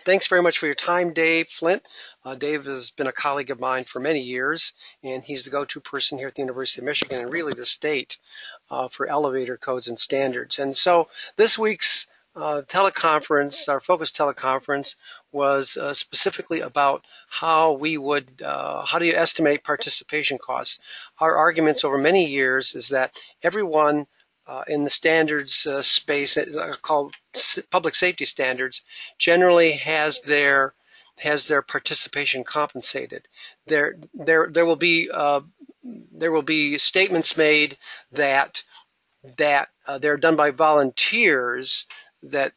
Thanks very much for your time, Dave Flint. Dave has been a colleague of mine for many years, and he's the go-to person here at the University of Michigan and really the state for elevator codes and standards. And so this week's teleconference, our focus teleconference, was specifically about how do you estimate participation costs? Our arguments over many years is that everyone in the standards space called public safety standards generally has their participation compensated. There will be statements made that they're done by volunteers, that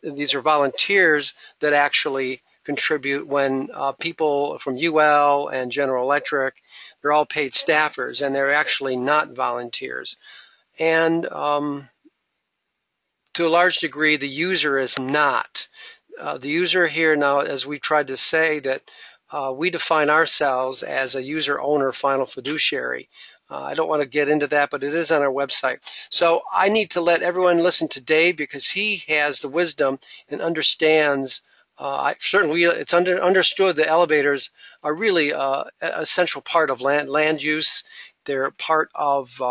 these are volunteers that actually contribute when people from UL and General Electric, they're all paid staffers and they're actually not volunteers. And to a large degree, the user is not. The user here now, as we tried to say, that we define ourselves as a user-owner final fiduciary. I don't want to get into that, but it is on our website. So I need to let everyone listen to Dave because he has the wisdom and understands. Certainly, it's understood that elevators are really an essential part of land use. They're part of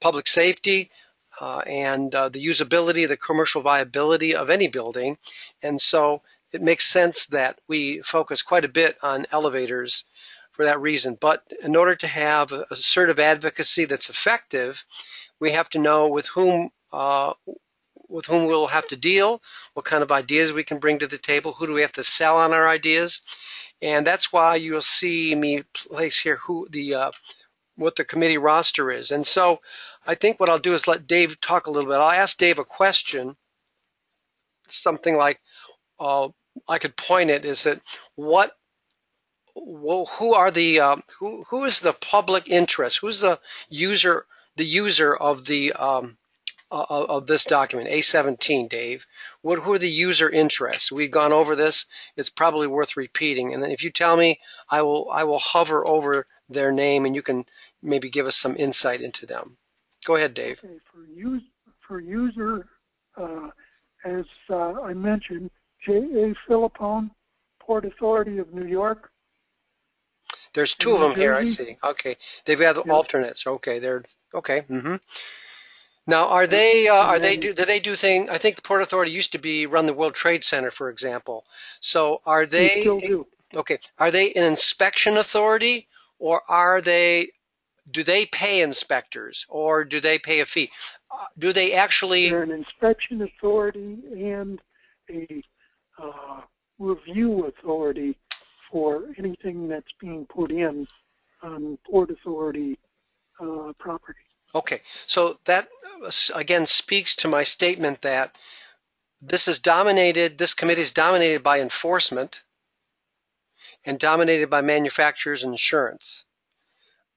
public safety and the usability, the commercial viability of any building. And so it makes sense that we focus quite a bit on elevators for that reason. But in order to have assertive advocacy that's effective, we have to know with whom we'll have to deal, what kind of ideas we can bring to the table, who do we have to sell on our ideas. And that's why you'll see me place here what the committee roster is. And so I think what I'll do is let Dave talk a little bit. I'll ask Dave a question, something like, I could point it, is that who is the public interest? Who's the user of the of this document, A17, Dave? Who are the user interests? We've gone over this. It's probably worth repeating. And then if you tell me, I will hover over their name, and you can maybe give us some insight into them. Go ahead, Dave. Okay, for user, as I mentioned, J.A. Philippone, Port Authority of New York. There's two of them here, I see. Okay, they've got alternates. Okay, they're okay. Mm-hmm. Now, do they do things? I think the Port Authority used to run the World Trade Center, for example. So are they? They still do. Okay, are they an inspection authority, or do they pay inspectors, or do they pay a fee? Do they actually? They're an inspection authority and a review authority for anything that's being put in on Port Authority property. Okay, so that again speaks to my statement that this committee is dominated by enforcement and dominated by manufacturers and insurance.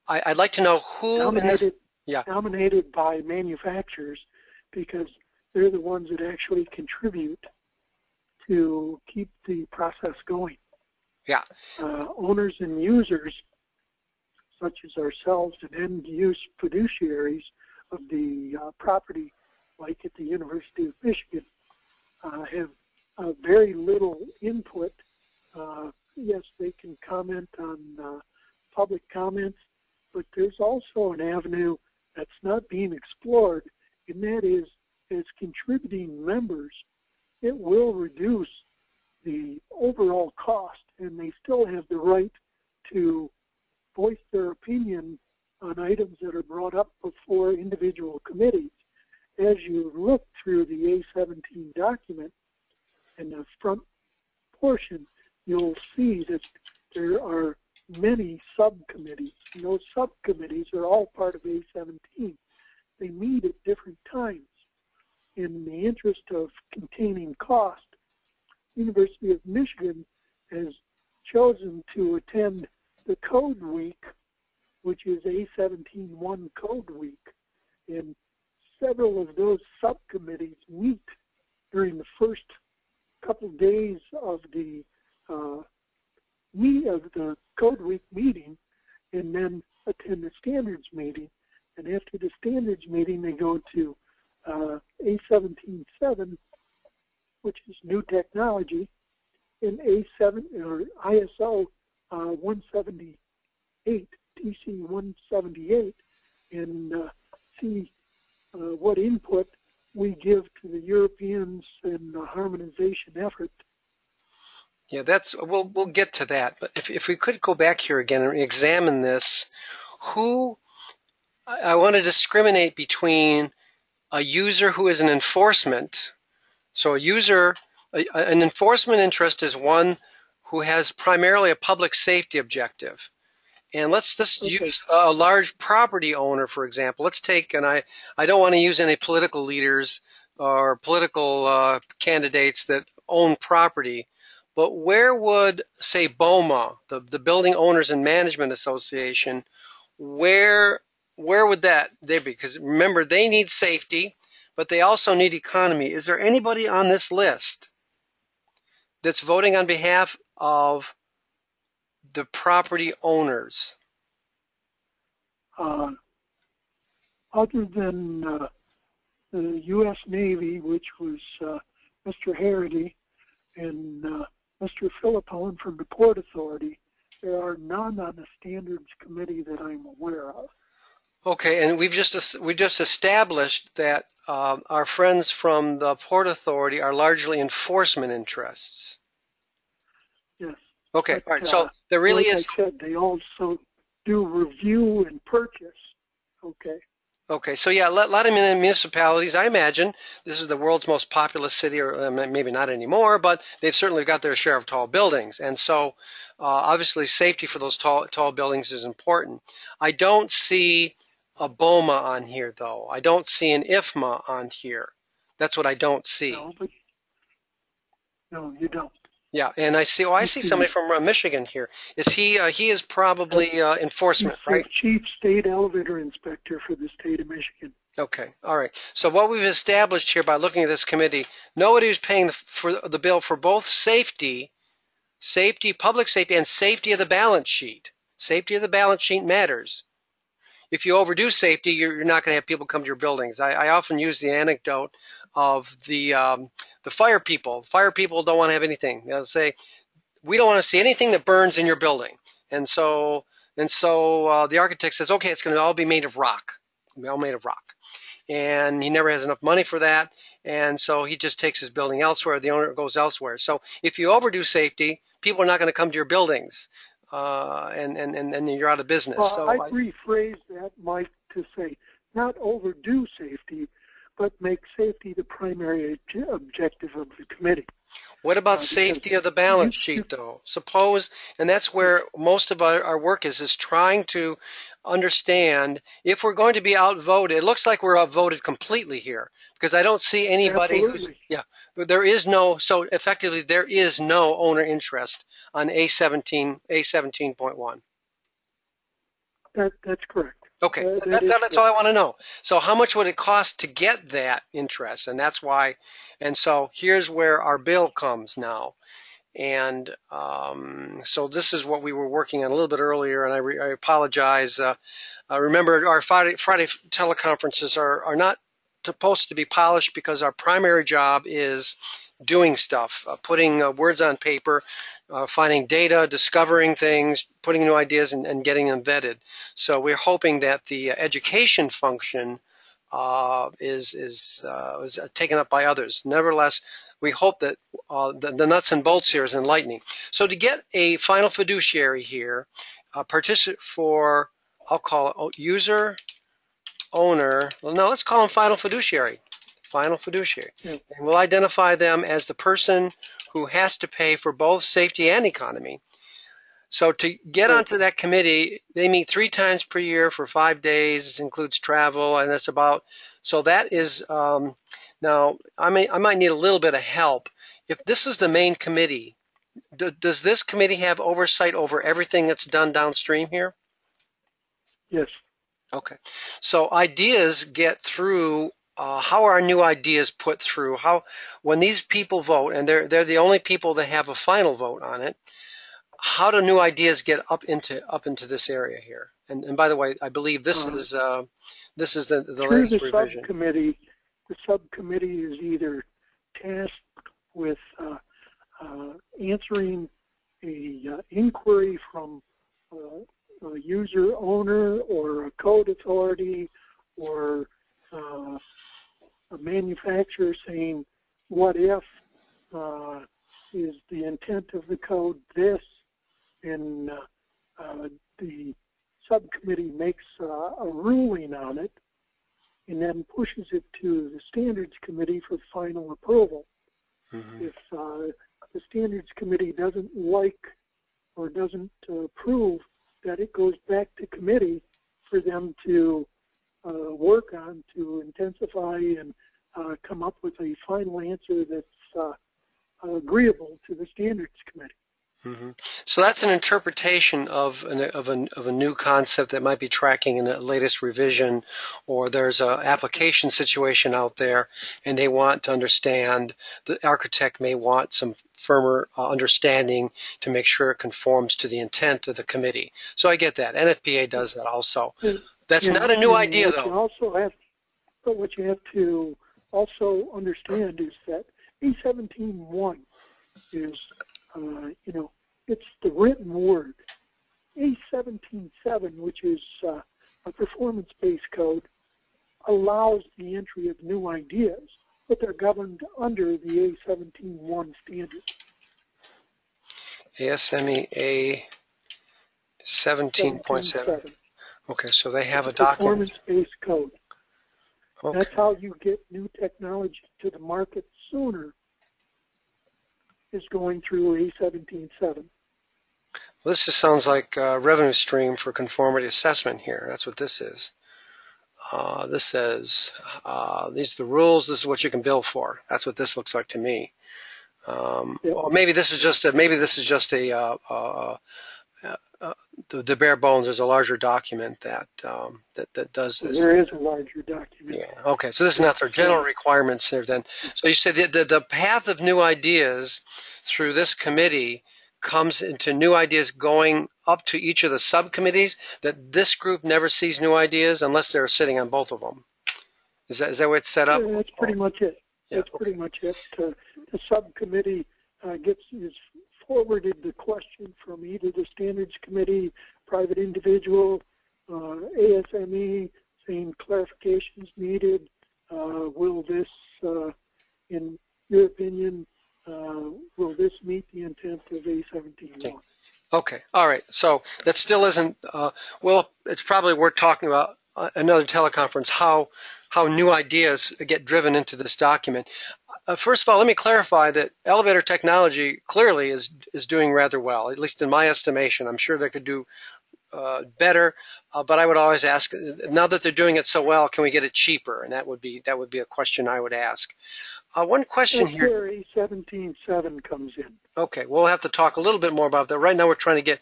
I'd like to know who dominated by manufacturers because they're the ones that actually contribute to keep the process going. Yeah. Owners and users, such as ourselves and end-use fiduciaries of the property, like at the University of Michigan, have very little input. Yes, they can comment on public comments, but there's also an avenue that's not being explored, and that is, as contributing members, it will reduce the overall cost, and they still have the right to voice their opinion on items that are brought up before individual committees. As you look through the A17 document, in the front portion, you'll see that there are many subcommittees, and those subcommittees are all part of A17. They meet at different times. In the interest of containing cost, University of Michigan has chosen to attend the Code Week, which is A17-1 Code Week, and several of those subcommittees meet during the first couple days of the Code Week meeting, and then attend the standards meeting. And after the standards meeting, they go to A17-7, which is new technology, in A7 or ISO 178, TC 178, and see what input we give to the Europeans in the harmonization effort. Yeah, we'll get to that. But if we could go back here again and examine this, I want to discriminate between a user who is an enforcement. So an enforcement interest is one who has primarily a public safety objective. And let's just use a large property owner, for example. Let's take, and I don't want to use any political leaders or political candidates that own property, but where would, say, BOMA, the Building Owners and Management Association, where would they be? Because remember, they need safety, but they also need economy. Is there anybody on this list that's voting on behalf of the property owners? Other than the U.S. Navy, which was Mr. Harity and Mr. Philippone from the Port Authority, there are none on the standards committee that I'm aware of. Okay, and we just established that our friends from the Port Authority are largely enforcement interests. Yes. Okay, But, all right. So there really like is. I said, they also do review and purchase. Okay. Okay, so yeah, a lot of municipalities, I imagine, this is the world's most populous city, or maybe not anymore, but they've certainly got their share of tall buildings. And so obviously safety for those tall buildings is important. I don't see a BOMA on here, though. I don't see an IFMA on here. That's what I don't see. No, you don't. Yeah, and I see somebody from Michigan here. He is probably enforcement, He's right? the chief state elevator inspector for the state of Michigan. Okay, all right. So what we've established here by looking at this committee, nobody who's paying for the bill for both safety, public safety, and safety of the balance sheet. Safety of the balance sheet matters. If you overdo safety, you're not going to have people come to your buildings. I often use the anecdote of the fire people. Fire people don't want to have anything. They'll say, we don't want to see anything that burns in your building. And so the architect says, okay, it's going to all be made of rock. It'll be all made of rock. And he never has enough money for that. And so he just takes his building elsewhere. The owner goes elsewhere. So if you overdo safety, people are not going to come to your buildings. And you're out of business. Well, so I'd rephrase that, Mike, to say not overdo safety, but make safety the primary objective of the committee. What about safety of the balance sheet, though? Suppose, and that's where most of our work is trying to understand if we're going to be outvoted. It looks like we're outvoted completely here because I don't see anybody Absolutely. there is no, so effectively there is no owner interest on A17.1. That's correct. Okay, that's all I want to know. So how much would it cost to get that interest? And that's why, and so here's where our bill comes now. And so this is what we were working on a little bit earlier, and I apologize. Remember, our Friday teleconferences are not supposed to be polished because our primary job is doing stuff, putting words on paper, finding data, discovering things, putting new ideas, and getting them vetted. So we're hoping that the education function is taken up by others. Nevertheless, we hope that the nuts and bolts here is enlightening. So to get a final fiduciary here, for, I'll call it user, owner, well, no, let's call them final fiduciary. Final fiduciary. Yeah. And we'll identify them as the person who has to pay for both safety and economy. So to get onto that committee, they meet 3 times per year for 5 days. This includes travel, and that's about, so that is, now I might need a little bit of help. If this is the main committee, does this committee have oversight over everything that's done downstream here? Yes. Okay. So ideas get through. How are new ideas put through? When these people vote, and they're the only people that have a final vote on it, how do new ideas get up into this area here? And by the way, I believe this is the latest revision. Subcommittee, the subcommittee is either tasked with answering a inquiry from a user owner or a code authority or a manufacturer saying, what if is the intent of the code this, and the subcommittee makes a ruling on it and then pushes it to the standards committee for final approval. Mm-hmm. If the standards committee doesn't like or doesn't approve, that it goes back to committee for them to work on to intensify and come up with a final answer that's agreeable to the standards committee. Mm-hmm. So that's an interpretation of a new concept that might be tracking in the latest revision, or there's an application situation out there and they want to understand, the architect may want some firmer understanding to make sure it conforms to the intent of the committee. So I get that. NFPA does that also. That's not a new idea, though. But what you have to also understand is that A17.1 is, it's the written word. A17.7, which is a performance-based code, allows the entry of new ideas, but they're governed under the A17.1 standard. ASME A17.7. Okay, so they have a document. Performance-based code. Okay. That's how you get new technology to the market sooner, is going through A17.7. Well, this just sounds like a revenue stream for conformity assessment here. That's what this is. This says, these are the rules, this is what you can bill for. That's what this looks like to me. Yep. Or maybe this is just a, the bare bones. There's a larger document that does this. There is a larger document. Yeah. Okay. So this is not their general requirements here then. So you said the path of new ideas through this committee comes into new ideas going up to each of the subcommittees, that this group never sees new ideas unless they're sitting on both of them. Is that where it's set up? Yeah, that's pretty much it. Yeah, that's pretty much it. The subcommittee is forwarded the question from either the standards committee, private individual, ASME, saying clarifications needed. Will this, in your opinion, will this meet the intent of A17.1? Okay. All right. So that still isn't, well, it's probably worth talking about another teleconference, how new ideas get driven into this document. First of all, let me clarify that elevator technology clearly is doing rather well, at least in my estimation. I'm sure they could do better, but I would always ask, now that they're doing it so well, can we get it cheaper? And that would be a question I would ask. One question That's here. where A17.7 comes in. Okay, we'll have to talk a little bit more about that. Right now we're trying to get,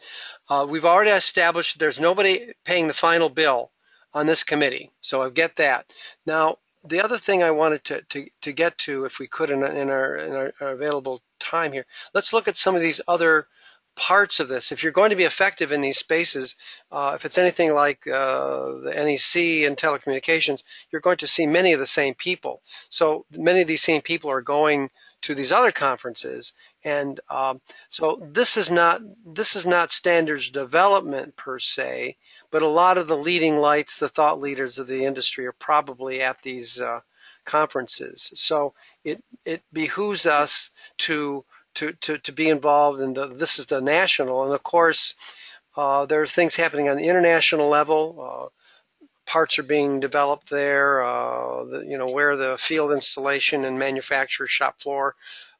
we've already established there's nobody paying the final bill on this committee, so I get that. Now, the other thing I wanted to get to, if we could in our available time here, let's look at some of these other parts of this. If you're going to be effective in these spaces, if it's anything like the NEC and telecommunications, you're going to see many of the same people. So many of these same people are going to these other conferences, and so this is not standards development per se, but a lot of the leading lights, the thought leaders of the industry, are probably at these conferences. So it behooves us to be involved in this is the national, and of course there are things happening on the international level. Parts are being developed there, where the field installation and manufacturer shop floor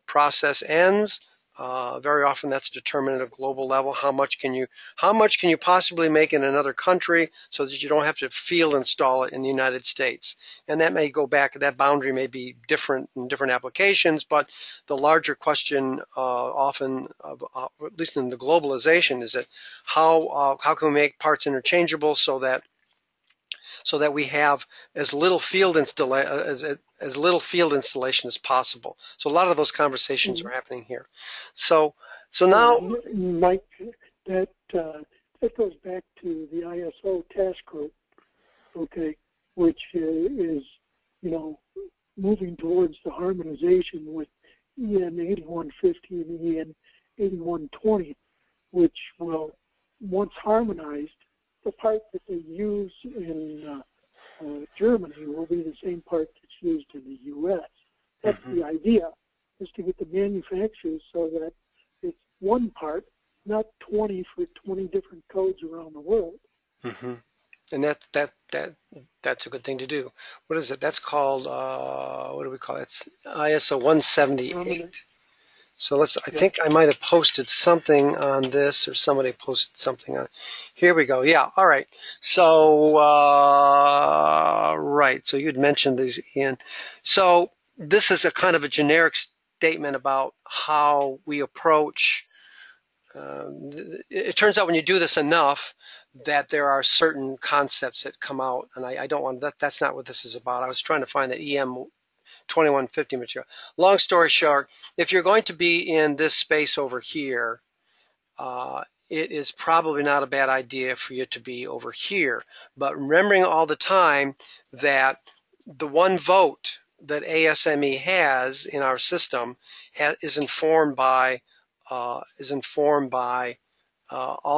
process ends. Very often that's determined at a global level. How much can you possibly make in another country so that you don't have to field install it in the United States? And that may go back, that boundary may be different in different applications, but the larger question often, at least in the globalization, is that how can we make parts interchangeable so that we have as little field installation as possible. So a lot of those conversations are happening here. So now, Mike, that goes back to the ISO task group, okay, which is moving towards the harmonization with EN 8150 and EN 8120, which will, once harmonized, the part that they use in Germany will be the same part that's used in the U.S. That's the idea, is to get the manufacturers so that it's one part, not 20 for 20 different codes around the world. And that's a good thing to do. What is it? That's called what do we call it? It's ISO 178. So I think I might have posted something on this, or somebody posted something on. Here we go. Yeah. All right. So right. So you'd mentioned these, Ian. So this is a kind of a generic statement about how we approach. It turns out when you do this enough that there are certain concepts that come out, and I don't want that. That's not what this is about. I was trying to find the EM 2150 material. Long story short, if you're going to be in this space over here, it is probably not a bad idea for you to be over here. But remembering all the time that the one vote that ASME has in our system is informed by all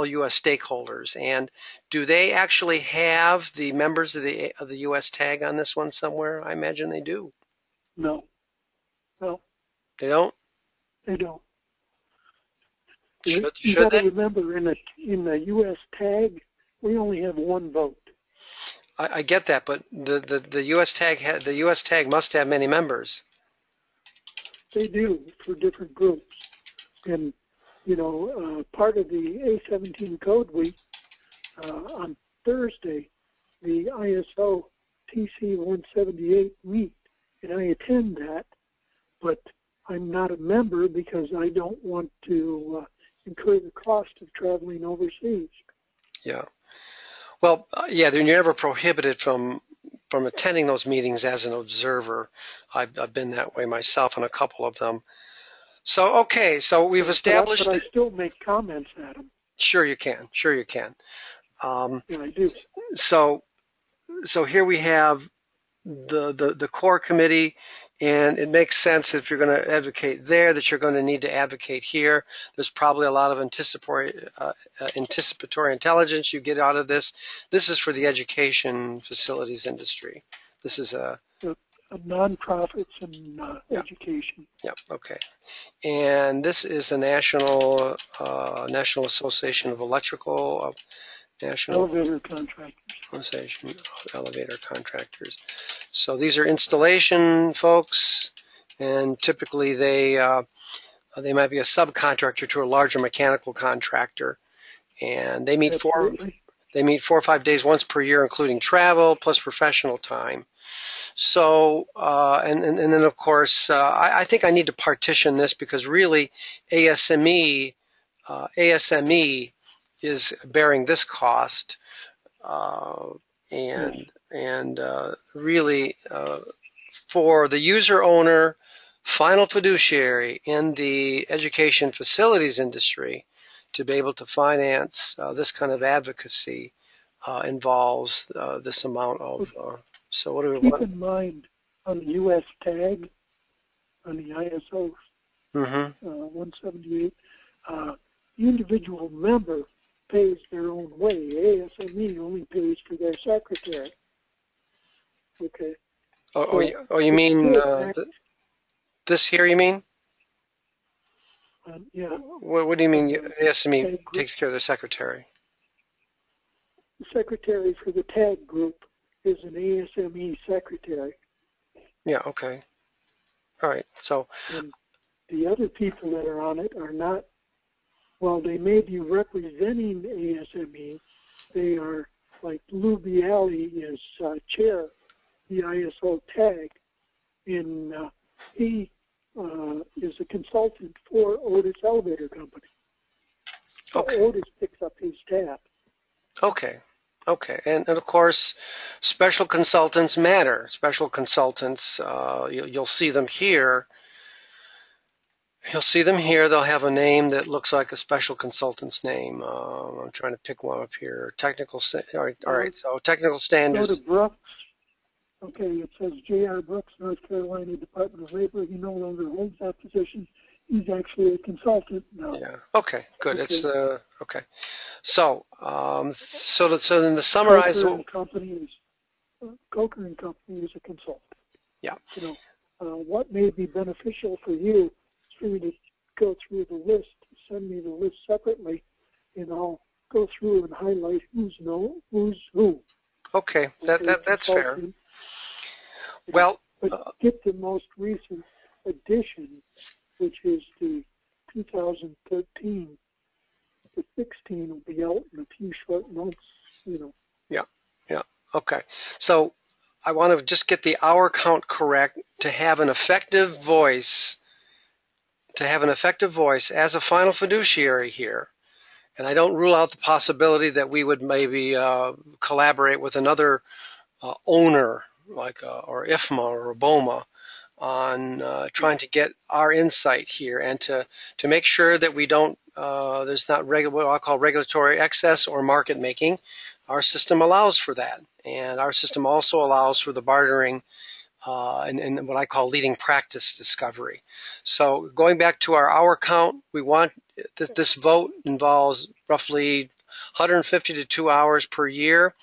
U.S. stakeholders. And do they actually have the members of the U.S. tag on this one somewhere? I imagine they do. No. They don't? They don't. Should you got to they? remember, in the U.S. tag, we only have one vote. I get that, but the U.S. tag must have many members. They do, for different groups. And part of the A17 Code Week on Thursday, the ISO TC 178 meet, and I attend that, but I'm not a member because I don't want to incur the cost of traveling overseas. Yeah. Well, yeah, you're never prohibited from attending those meetings as an observer. I've been that way myself on a couple of them. So, okay, so we've established but I still make comments at them. Sure you can. Yeah, I do. So here we have the core committee, and it makes sense if you're going to advocate there that you're going to need to advocate here. There's probably a lot of anticipatory intelligence you get out of this. This is for the education facilities industry. This is a nonprofits and education. Yeah. Okay. And this is the National Association of Electrical Elevator Contractors. Association of Elevator Contractors. So these are installation folks, and typically they might be a subcontractor to a larger mechanical contractor, and they meet four or 5 days once per year, including travel plus professional time. So, and then of course, I think I need to partition this because really ASME is bearing this cost, and really for the user owner, final fiduciary in the education facilities industry to be able to finance this kind of advocacy involves this amount of. So what do we keep want? in mind on the U.S. tag, on the ISO 178, the individual member pays their own way. ASME only pays for their secretary. Okay. You mean this here? You mean? Yeah. What do you mean? ASME takes care of the secretary. The secretary for the tag group is an ASME secretary. Yeah, okay. All right, so. And the other people that are on it are not, while they may be representing ASME, they are, like Lou Bialy is chair, the ISO tag, and he is a consultant for Otis Elevator Company. So okay. Otis picks up his tab. Okay. And of course, special consultants matter. Special consultants, you'll see them here. They'll have a name that looks like a special consultant's name. I'm trying to pick one up here. All right. So technical standards. Go to Brooks. Okay, it says J.R. Brooks, North Carolina Department of Labor. He no longer holds that position. He's actually a consultant now. Yeah. Okay. Good. Okay. It's okay. So, so then to summarize, Coker and Company is a consultant. Yeah. You know, what may be beneficial for you is for you to go through the list, send me the list separately, and I'll go through and highlight who's who. Okay, that's fair. Well, but get the most recent edition, which is the 2013. The 16 will be out in a few short months. You know. Yeah. Yeah. Okay. So I want to just get the hour count correct to have an effective voice. To have an effective voice as a final fiduciary here. And I don't rule out the possibility that we would maybe collaborate with another owner, like or IFMA or BOMA, on trying to get our insight here and to make sure that we don't, there's not what I'll call regulatory excess or market making. Our system allows for that. And our system also allows for the bartering and what I call leading practice discovery. So going back to our hour count, we want this vote involves roughly 150 to 2 hours per year,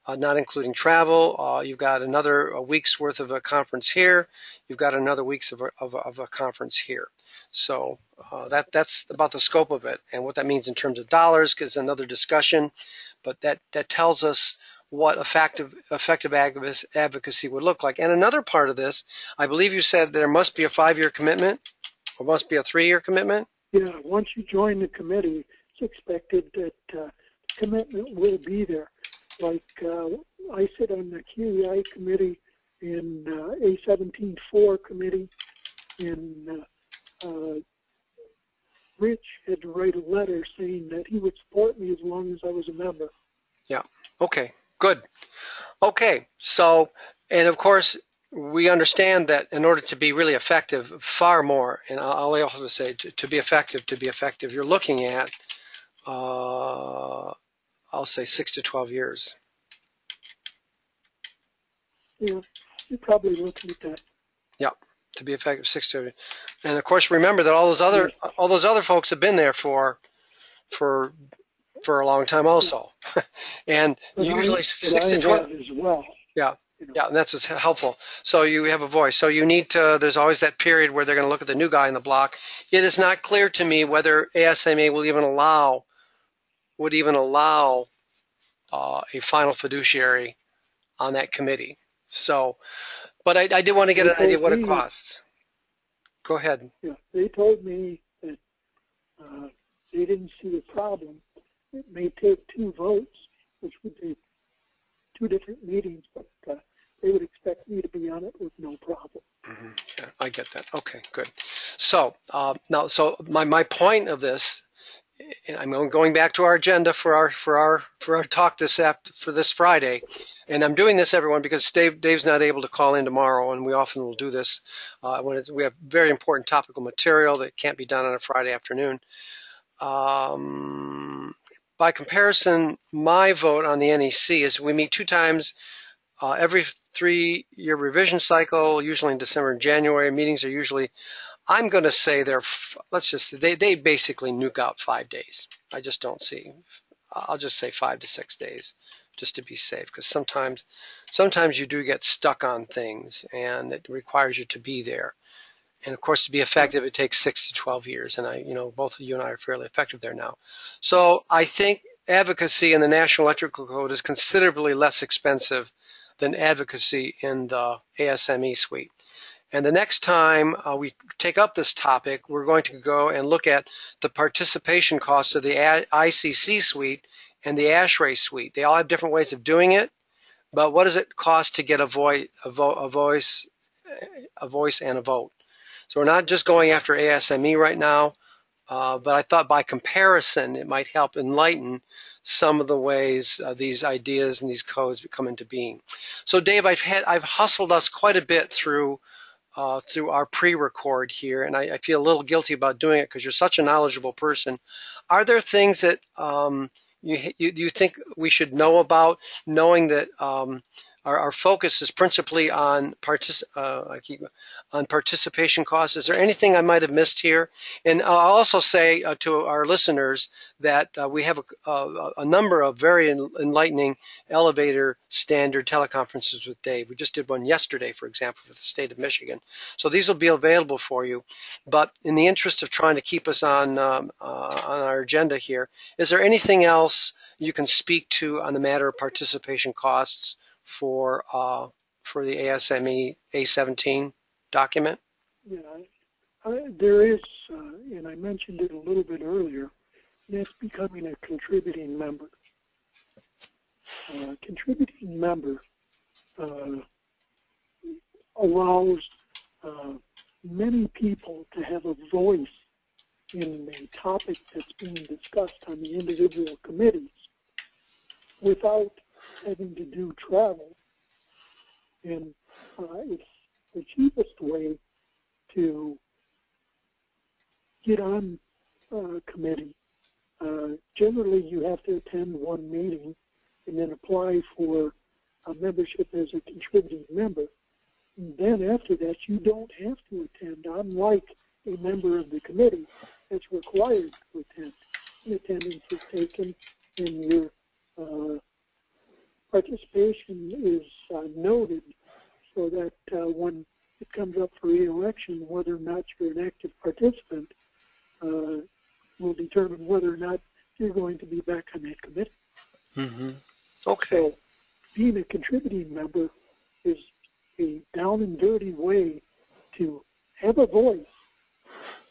not including travel. You've got another week's worth of a conference here. You've got another week's of a conference here. So that's about the scope of it. And what that means in terms of dollars is another discussion. But that tells us what effective advocacy would look like. And another part of this, I believe you said there must be a 5-year commitment or must be a 3-year commitment? Yeah, once you join the committee, it's expected that commitment will be there. Like I sit on the QEI committee and A17-4 committee, and Rich had to write a letter saying that he would support me as long as I was a member. Yeah, okay. Good. Okay, so, and of course, we understand that in order to be really effective, far more, and I'll also say to be effective, you're looking at, I'll say 6 to 12 years. Yeah, you're probably looking at that. Yeah, to be effective, 6 to, and of course, remember that all those other folks have been there for a long time also. And but usually 6 to 12 as well. Yeah. Yeah, and that's what's helpful. So you have a voice. So you need to, there's always that period where they're going to look at the new guy in the block. It is not clear to me whether ASMA would even allow a final fiduciary on that committee. So, but I did want to get an idea of what it costs. Go ahead. Yeah, they told me that they didn't see the problem. It may take 2 votes, which would be 2 different meetings, but they would expect me to be on it with no problem. Mm-hmm. Yeah, I get that. Okay, good. So now, so my point of this, and I'm going back to our agenda for our talk for this Friday, and I'm doing this, everyone, because Dave's not able to call in tomorrow, and we often will do this when we have very important topical material that can't be done on a Friday afternoon. By comparison, my vote on the NEC is we meet 2 times every 3-year revision cycle, usually in December and January. Meetings are usually, I'm going to say they basically nuke out 5 days. I just don't see, I'll just say 5 to 6 days just to be safe, because sometimes you do get stuck on things and it requires you to be there. And of course, to be effective, it takes 6 to 12 years. And both of you and I are fairly effective there now. So I think advocacy in the National Electrical Code is considerably less expensive than advocacy in the ASME suite. And the next time we take up this topic, we're going to go and look at the participation costs of the ICC suite and the ASHRAE suite. They all have different ways of doing it, but what does it cost to get a voice and a vote? So we're not just going after ASME right now, but I thought by comparison it might help enlighten some of the ways these ideas and these codes come into being. So Dave, I've hustled us quite a bit through our pre-record here, and I feel a little guilty about doing it because you're such a knowledgeable person. Are there things that you think we should know about, knowing that our focus is principally on participation costs. Is there anything I might have missed here? And I'll also say to our listeners that we have a number of very enlightening elevator standard teleconferences with Dave. We just did one yesterday, for example, for the state of Michigan. So these will be available for you. But in the interest of trying to keep us on our agenda here, is there anything else you can speak to on the matter of participation costs for the ASME A17 document? Yeah, there is, and I mentioned it a little bit earlier, it's becoming a contributing member. Contributing member allows many people to have a voice in the topic that's being discussed on the individual committees without having to do travel. And it's the cheapest way to get on a committee. Generally, you have to attend one meeting and then apply for a membership as a contributing member. And then after that, you don't have to attend, unlike a member of the committee that's required to attend. And attendance is taken, and your participation is noted so that when it comes up for re-election, whether or not you're an active participant will determine whether or not you're going to be back on that committee. Mm-hmm. Okay. So being a contributing member is a down and dirty way to have a voice,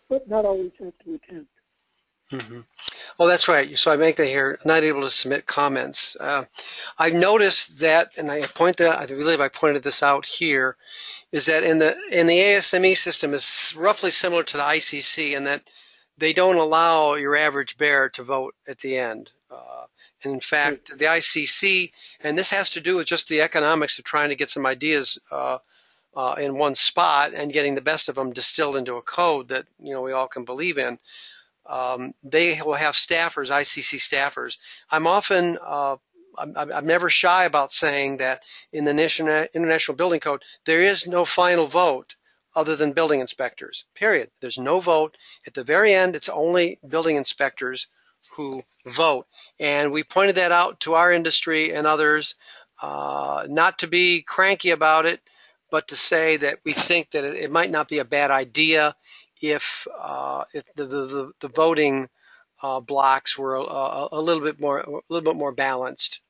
but not always have to attend. Mm-hmm. Oh, that's right. So I make that here, not able to submit comments. I've noticed that, and I believe I pointed this out here, is that in the ASME system is roughly similar to the ICC in that they don't allow your average bear to vote at the end. And in fact, the ICC, and this has to do with just the economics of trying to get some ideas in one spot and getting the best of them distilled into a code that we all can believe in. They will have staffers, ICC staffers. I'm never shy about saying that in the International Building Code, there is no final vote other than building inspectors, period. There's no vote. At the very end, it's only building inspectors who vote. And we pointed that out to our industry and others, not to be cranky about it, but to say that we think that it might not be a bad idea if the voting blocks were a little bit more balanced.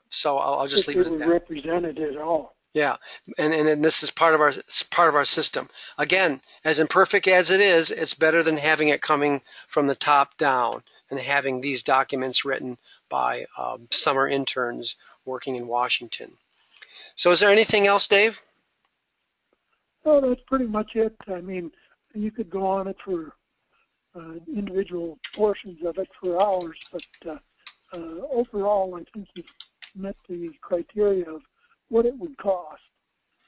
So I'll just leave it at that. Represented at all. Yeah, and this is part of our system. Again, as imperfect as it is, it's better than having it coming from the top down and having these documents written by summer interns working in Washington. So is there anything else, Dave? Oh, that's pretty much it. I mean, you could go on it for individual portions of it for hours, but overall, I think you've met the criteria of what it would cost.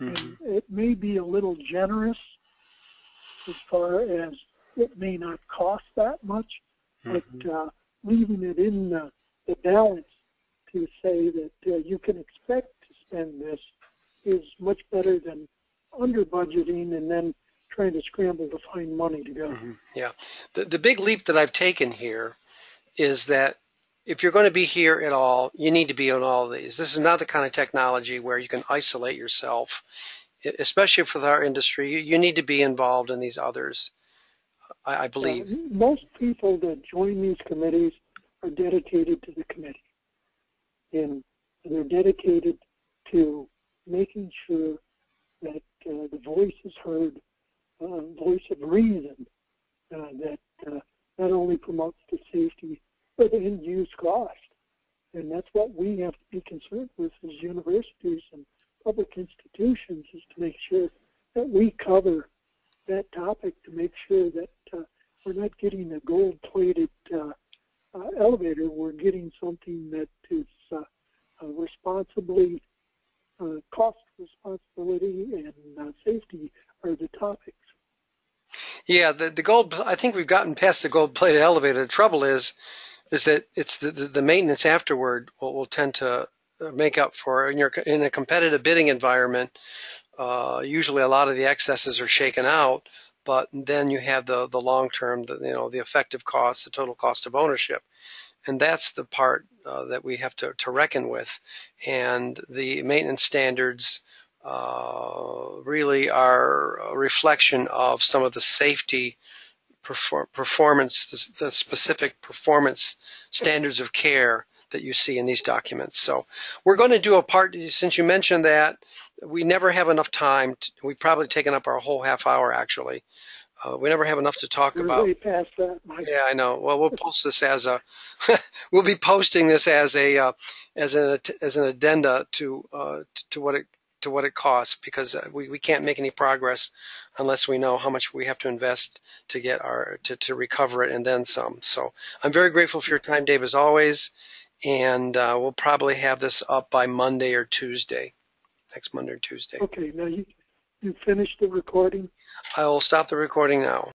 Mm-hmm. And it may be a little generous as far as it may not cost that much, mm-hmm. but leaving it in the balance to say that you can expect to spend this is much better than under budgeting and then trying to scramble to find money to go. Mm-hmm. Yeah. The big leap that I've taken here is that if you're going to be here at all, you need to be on all of these. This is not the kind of technology where you can isolate yourself, especially for our industry. You need to be involved in these others, I believe. Most people that join these committees are dedicated to the committee. And they're dedicated to making sure that the voice is heard, voice of reason, that not only promotes the safety but end-use cost. And that's what we have to be concerned with as universities and public institutions, is to make sure that we cover that topic, to make sure that we're not getting a gold-plated elevator. We're getting something that is responsibly, cost responsibility and safety are the topics. Yeah, the gold. I think we've gotten past the gold-plated elevator. The trouble is that it's the maintenance afterward will tend to make up for in a competitive bidding environment. Usually, a lot of the excesses are shaken out, but then you have the long term, the effective cost, the total cost of ownership, and that's the part that we have to reckon with. And the maintenance standards really are a reflection of some of the safety performance, the specific performance standards of care that you see in these documents. So we're going to do a part, since you mentioned that, we never have enough time. We've probably taken up our whole half hour, actually. We never have enough to talk about. Way past that, Mike. Yeah, I know. Well, we'll post this as a, we'll be posting this as a, as an addenda to what it costs, because we can't make any progress unless we know how much we have to invest to get to recover it and then some. So I'm very grateful for your time, Dave, as always, and we'll probably have this up by Monday or Tuesday, next Monday or Tuesday. Okay, now you finished the recording? I will stop the recording now.